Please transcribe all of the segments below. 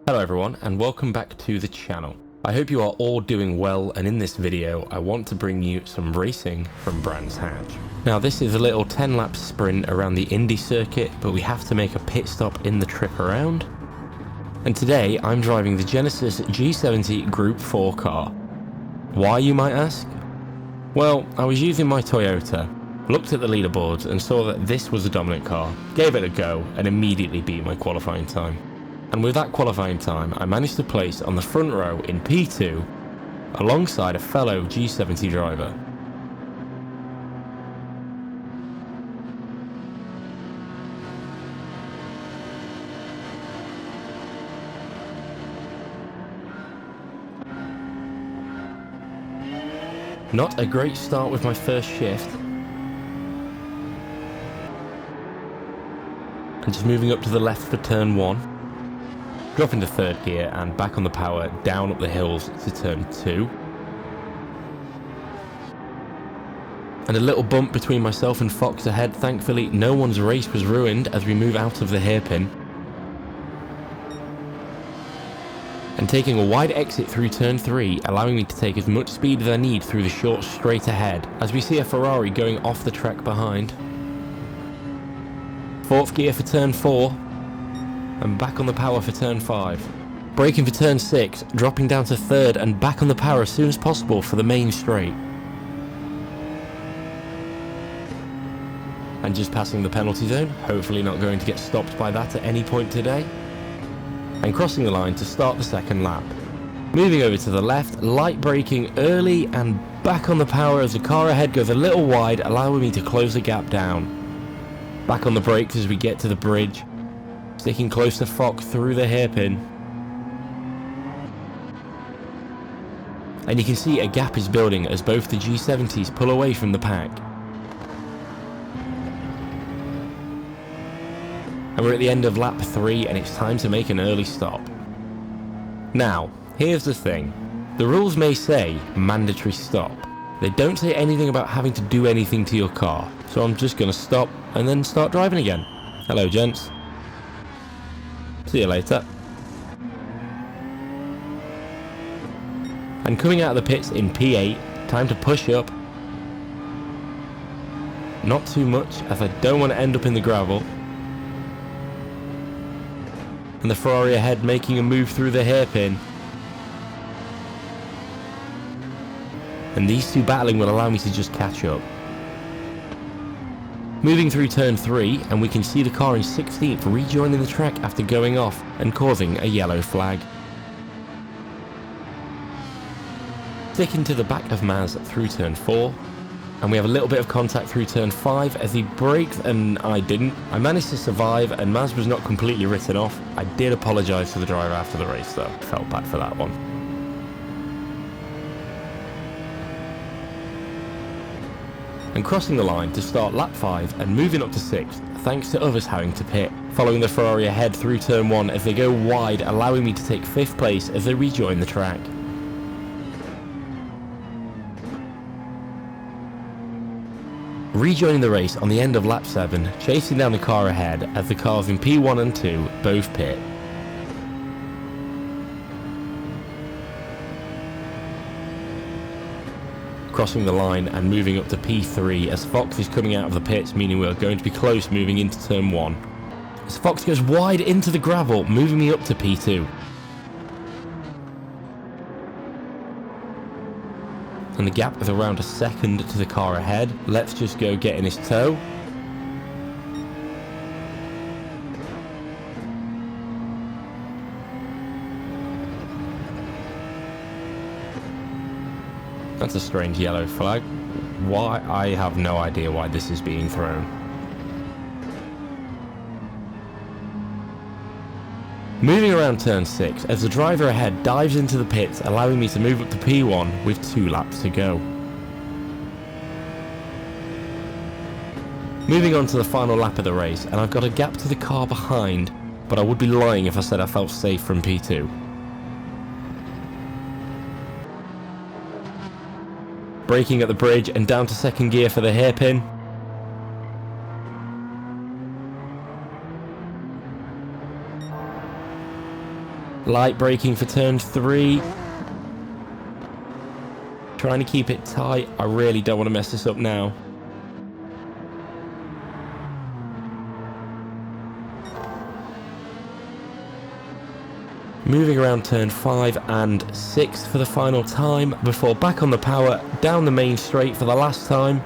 Hello everyone and welcome back to the channel. I hope you are all doing well, and in this video I want to bring you some racing from Brands Hatch. Now this is a little 10 lap sprint around the Indy circuit, but we have to make a pit stop in the trip around. And today I'm driving the Genesis G70 Group 4 car. Why, you might ask? Well, I was using my Toyota, looked at the leaderboards and saw that this was the dominant car, gave it a go and immediately beat my qualifying time. And with that qualifying time, I managed to place on the front row in P2 alongside a fellow G70 driver. Not a great start with my first shift. And just moving up to the left for turn 1. Drop into third gear and back on the power down up the hills to turn 2. And a little bump between myself and Fox ahead. Thankfully no one's race was ruined as we move out of the hairpin. And taking a wide exit through turn 3, allowing me to take as much speed as I need through the short straight ahead, as we see a Ferrari going off the track behind. Fourth gear for turn 4. And back on the power for turn 5. Braking for turn 6, dropping down to third and back on the power as soon as possible for the main straight. And just passing the penalty zone, hopefully not going to get stopped by that at any point today. And crossing the line to start the second lap. Moving over to the left, light braking early and back on the power as the car ahead goes a little wide, allowing me to close the gap down. Back on the brakes as we get to the bridge. Sticking close to Fox through the hairpin. And you can see a gap is building as both the G70s pull away from the pack. And we're at the end of lap 3 and it's time to make an early stop. Now, here's the thing. The rules may say mandatory stop. They don't say anything about having to do anything to your car. So I'm just going to stop and then start driving again. Hello gents. See you later. And coming out of the pits in P8, time to push up. Not too much, as I don't want to end up in the gravel. And the Ferrari ahead making a move through the hairpin. And these two battling will allow me to just catch up. Moving through turn 3, and we can see the car in 16th rejoining the track after going off and causing a yellow flag. Sticking to the back of Maz through turn 4, and we have a little bit of contact through turn 5 as he braked and I didn't. I managed to survive and Maz was not completely written off. I did apologise to the driver after the race though, felt bad for that one. And crossing the line to start lap 5 and moving up to 6th, thanks to others having to pit, following the Ferrari ahead through turn 1 as they go wide, allowing me to take 5th place as they rejoin the track. Rejoining the race on the end of lap 7, chasing down the car ahead as the cars in P1 and 2 both pit. Crossing the line and moving up to P3 as Fox is coming out of the pits, meaning we are going to be close moving into turn 1. As Fox goes wide into the gravel, moving me up to P2. And the gap is around a second to the car ahead. Let's just go get in his toe. That's a strange yellow flag. Why? I have no idea why this is being thrown. Moving around turn 6 as the driver ahead dives into the pits, allowing me to move up to P1 with 2 laps to go. Moving on to the final lap of the race, and I've got a gap to the car behind, but I would be lying if I said I felt safe from P2. Braking at the bridge and down to second gear for the hairpin. Light braking for turn 3. Trying to keep it tight. I really don't want to mess this up now. Moving around turn 5 and 6 for the final time before back on the power, down the main straight for the last time.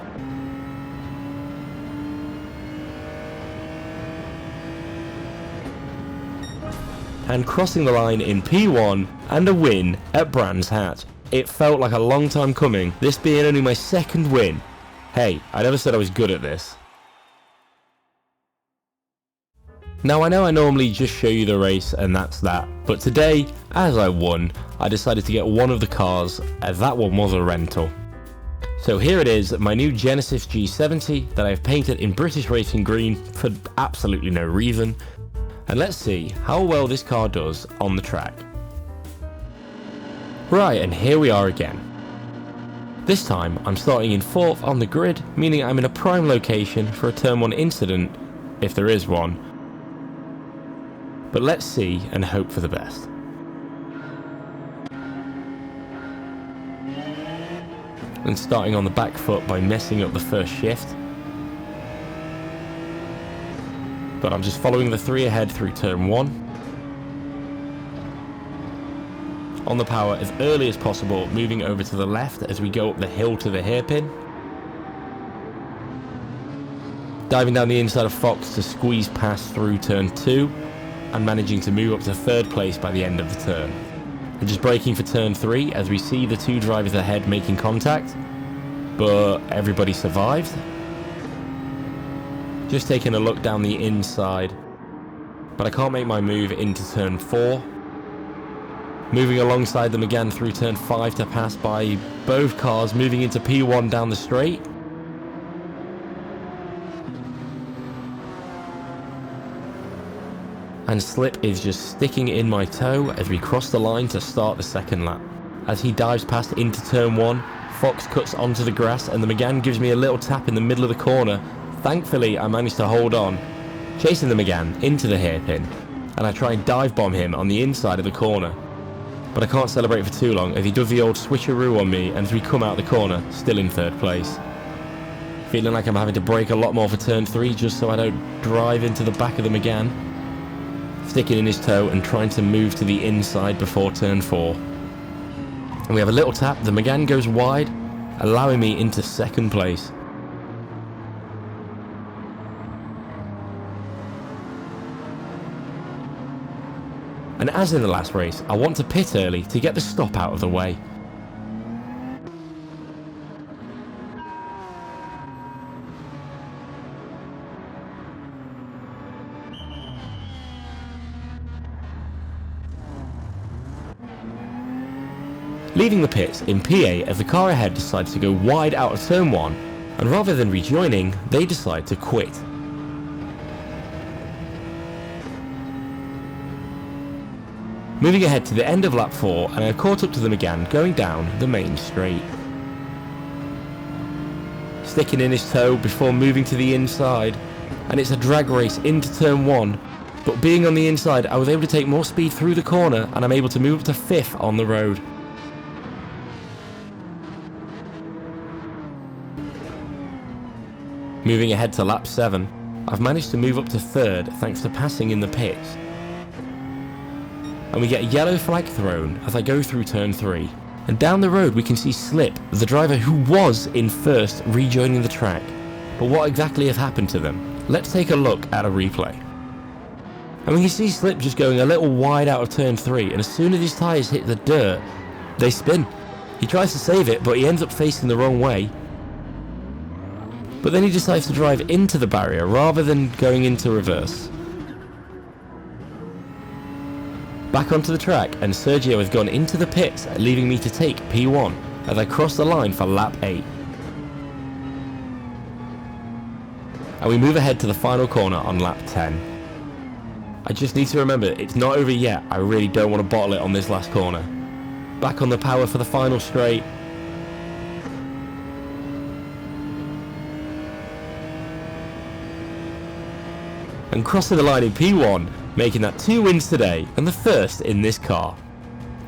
And crossing the line in P1 and a win at Brands Hatch. It felt like a long time coming, this being only my second win. Hey, I never said I was good at this. Now I know I normally just show you the race and that's that, but today, as I won, I decided to get one of the cars, as that one was a rental. So here it is, my new Genesis G70 that I've painted in British Racing Green for absolutely no reason. And let's see how well this car does on the track. Right, and here we are again. This time I'm starting in 4th on the grid, meaning I'm in a prime location for a turn 1 incident, if there is one. But let's see and hope for the best. And starting on the back foot by messing up the first shift. But I'm just following the 3 ahead through turn 1. On the power as early as possible, moving over to the left as we go up the hill to the hairpin. Diving down the inside of Fox to squeeze past through turn 2. And managing to move up to 3rd place by the end of the turn. And just braking for turn 3 as we see the 2 drivers ahead making contact, but everybody survived. Just taking a look down the inside, but I can't make my move into turn 4. Moving alongside them again through turn 5 to pass by both cars, moving into P1 down the straight. And Slip is just sticking in my toe as we cross the line to start the second lap. As he dives past into turn 1, Fox cuts onto the grass and the McGann gives me a little tap in the middle of the corner. Thankfully I managed to hold on, chasing the McGann into the hairpin, and I try and dive bomb him on the inside of the corner. But I can't celebrate for too long as he does the old switcheroo on me, and as we come out the corner, still in 3rd place. Feeling like I'm having to brake a lot more for turn 3 just so I don't drive into the back of the McGann. Sticking in his toe and trying to move to the inside before turn 4. And we have a little tap, the McGann goes wide, allowing me into 2nd place. And as in the last race, I want to pit early to get the stop out of the way. Leaving the pits in P8 as the car ahead decides to go wide out of turn 1, and rather than rejoining, they decide to quit. Moving ahead to the end of lap 4, and I caught up to them again going down the main straight. Sticking in his toe before moving to the inside, and it's a drag race into turn 1, but being on the inside I was able to take more speed through the corner and I'm able to move up to 5th on the road. Moving ahead to lap 7, I've managed to move up to 3rd thanks to passing in the pits. And we get a yellow flag thrown as I go through turn 3. And down the road we can see Slip, the driver who was in 1st, rejoining the track. But what exactly has happened to them? Let's take a look at a replay. And we can see Slip just going a little wide out of turn 3, and as soon as his tyres hit the dirt, they spin. He tries to save it, but he ends up facing the wrong way. But then he decides to drive into the barrier rather than going into reverse. Back onto the track, and Sergio has gone into the pits, leaving me to take P1 as I cross the line for lap 8. And we move ahead to the final corner on lap 10. I just need to remember, it's not over yet. I really don't want to bottle it on this last corner. Back on the power for the final straight. And crossing the line in P1, making that 2 wins today and the first in this car.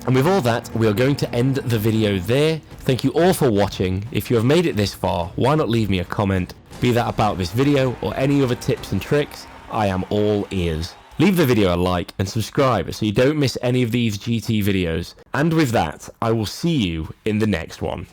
And with all that, we are going to end the video there. Thank you all for watching. If you have made it this far, why not leave me a comment, be that about this video or any other tips and tricks. I am all ears. Leave the video a like and subscribe so you don't miss any of these GT videos. And with that, I will see you in the next one.